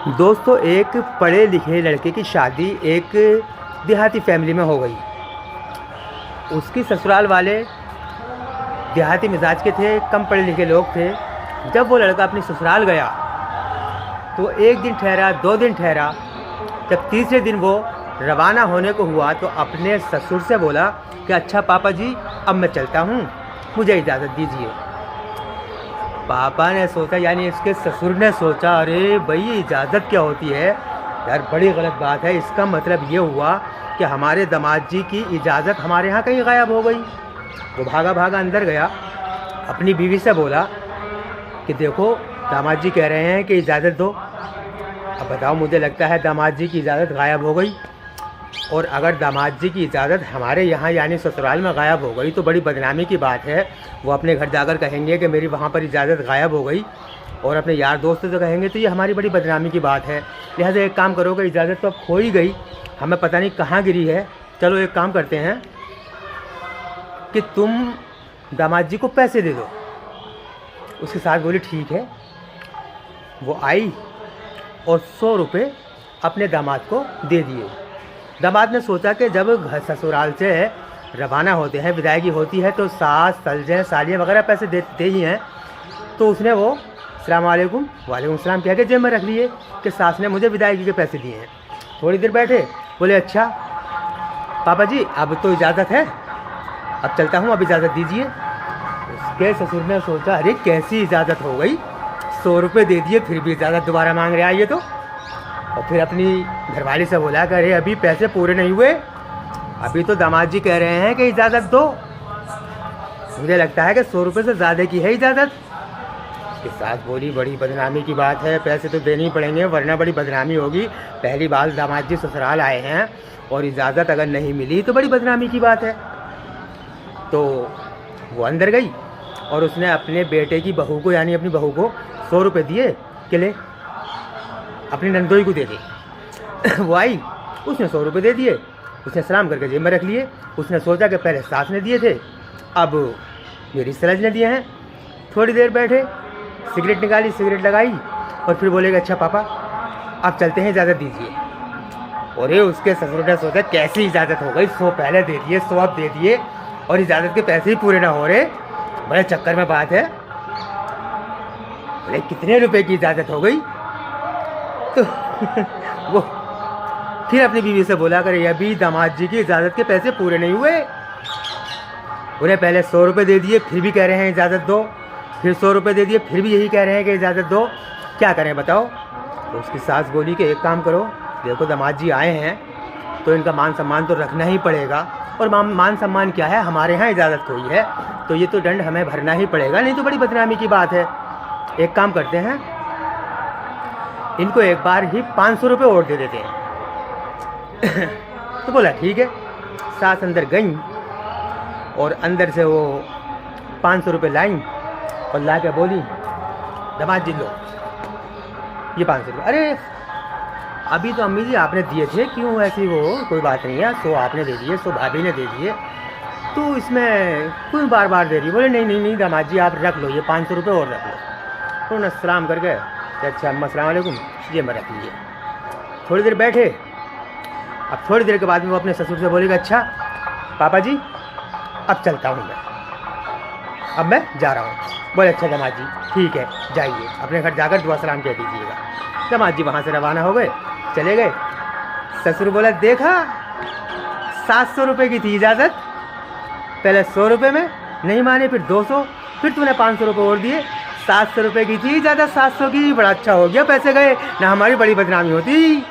दोस्तों, एक पढ़े लिखे लड़के की शादी एक देहाती फैमिली में हो गई। उसकी ससुराल वाले देहाती मिजाज के थे, कम पढ़े लिखे लोग थे। जब वो लड़का अपनी ससुराल गया तो एक दिन ठहरा, 2 दिन ठहरा। जब तीसरे दिन वो रवाना होने को हुआ तो अपने ससुर से बोला कि अच्छा पापा जी, अब मैं चलता हूँ, मुझे इजाज़त दीजिए। पापा ने सोचा, यानी इसके ससुर ने सोचा, अरे भाई ये इजाज़त क्या होती है यार, बड़ी गलत बात है। इसका मतलब ये हुआ कि हमारे दामाद जी की इजाज़त हमारे यहाँ कहीं गायब हो गई। वो भागा भागा अंदर गया, अपनी बीवी से बोला कि देखो दामाद जी कह रहे हैं कि इजाज़त दो। अब बताओ, मुझे लगता है दामाद जी की इजाज़त गायब हो गई, और अगर दामाद जी की इजाज़त हमारे यहाँ यानी ससुराल में गायब हो गई तो बड़ी बदनामी की बात है। वो अपने घर जाकर कहेंगे कि मेरी वहाँ पर इजाज़त गायब हो गई, और अपने यार दोस्तों से कहेंगे तो ये हमारी बड़ी बदनामी की बात है। लिहाजा एक काम करो कि इजाज़त तो अब खो ही गई, हमें पता नहीं कहाँ गिरी है। चलो एक काम करते हैं कि तुम दामाद जी को पैसे दे दो। उसके साथ बोली ठीक है। वो आई और 100 रुपये अपने दामाद को दे दिए। दामाद ने सोचा कि जब घर ससुराल से रवाना होते हैं, विदायगी होती है, तो सास सलजें सालियाँ वगैरह पैसे देते ही हैं। तो उसने वो अस्सलाम वालेकुम, वालेकुम सलाम कह के जेब में रख लिए कि सास ने मुझे विदायगी के पैसे दिए हैं। थोड़ी देर बैठे, बोले अच्छा पापा जी, अब तो इजाज़त है, अब चलता हूँ, अब इजाज़त दीजिए। उसके ससुर ने सोचा, अरे कैसी इजाज़त हो गई, 100 रुपये दे दिए फिर भी इजाज़त दोबारा मांग रहे आइए तो। और फिर अपनी घरवाली से बोला कि अरे अभी पैसे पूरे नहीं हुए, अभी तो दामाद जी कह रहे हैं कि इजाज़त दो। मुझे लगता है कि 100 रुपये से ज़्यादा की है इजाज़त। उसके साथ बोली बड़ी बदनामी की बात है, पैसे तो देने ही पड़ेंगे वरना बड़ी बदनामी होगी। पहली बार दामाद जी ससुराल आए हैं और इजाज़त अगर नहीं मिली तो बड़ी बदनामी की बात है। तो वो अंदर गई और उसने अपने बेटे की बहू को, यानी अपनी बहू को 100 रुपये दिए कि ले अपनी नंदोई को दे दे। वो आई, उसने 100 रुपये दे दिए, उसने सलाम करके जेब में रख लिए। उसने सोचा कि पहले सास ने दिए थे, अब मेरी सलज ने दिए हैं। थोड़ी देर बैठे, सिगरेट निकाली, सिगरेट लगाई और फिर बोलेगा अच्छा पापा अब चलते हैं, इजाज़त दीजिए। और ये उसके ससुर ने सोचा कैसी इजाज़त हो गई, 100 पहले दे दिए, 100 अब दे दिए और इजाज़त के पैसे ही पूरे ना हो रहे, बड़े चक्कर में बात है। बोले कितने रुपए की इजाज़त हो गई? तो वो फिर अपनी बीवी से बोला करे अभी दामाद जी की इजाज़त के पैसे पूरे नहीं हुए। उन्हें पहले 100 रुपये दे दिए, फिर भी कह रहे हैं इजाज़त दो, फिर 100 रुपये दे दिए, फिर भी यही कह रहे हैं कि इजाज़त दो, क्या करें बताओ। तो उसकी सास बोली कि एक काम करो, देखो दामाद जी आए हैं तो इनका मान सम्मान तो रखना ही पड़ेगा, और मान सम्मान क्या है, हमारे यहाँ इजाज़त कोई है तो ये तो दंड हमें भरना ही पड़ेगा, नहीं तो बड़ी बदनामी की बात है। एक काम करते हैं, इनको एक बार ही 500 रुपये और दे देते हैं। तो बोला ठीक है। सास अंदर गई और अंदर से वो 500 रुपये लाई और ला के बोली दामाद जी लो ये 500 रुपये। अरे अभी तो अम्मी जी आपने दिए थे, क्यों ऐसी, वो कोई बात नहीं है, 100 आपने दे दिए, 100 भाभी ने दे दिए, तो इसमें क्यों बार बार दे रही। बोले नहीं नहीं नहीं दामाद जी आप रख लो, ये 500 रुपये और रख लो। तो उन्होंने सलाम कर गए, अच्छा अम्मा अस्सलाम वालेकुम, ये मैं रख लीजिए। थोड़ी देर बैठे, अब थोड़ी देर के बाद में वो अपने ससुर से बोलेगा अच्छा पापा जी अब चलता हूँ मैं, अब मैं जा रहा हूँ। बोले अच्छा दामाद जी ठीक है जाइए, अपने घर जाकर दुआ सलाम कह दीजिएगा। दामाद जी वहाँ से रवाना हो गए, चले गए। ससुर बोला देखा 700 रुपये की थी इजाज़त, पहले 100 रुपये में नहीं माने, फिर 200, फिर तूने 500 रुपये और दिए, 700 रुपये की थी इजाज़त, 700 की, बड़ा अच्छा हो गया, पैसे गए ना, हमारी बड़ी बदनामी होती।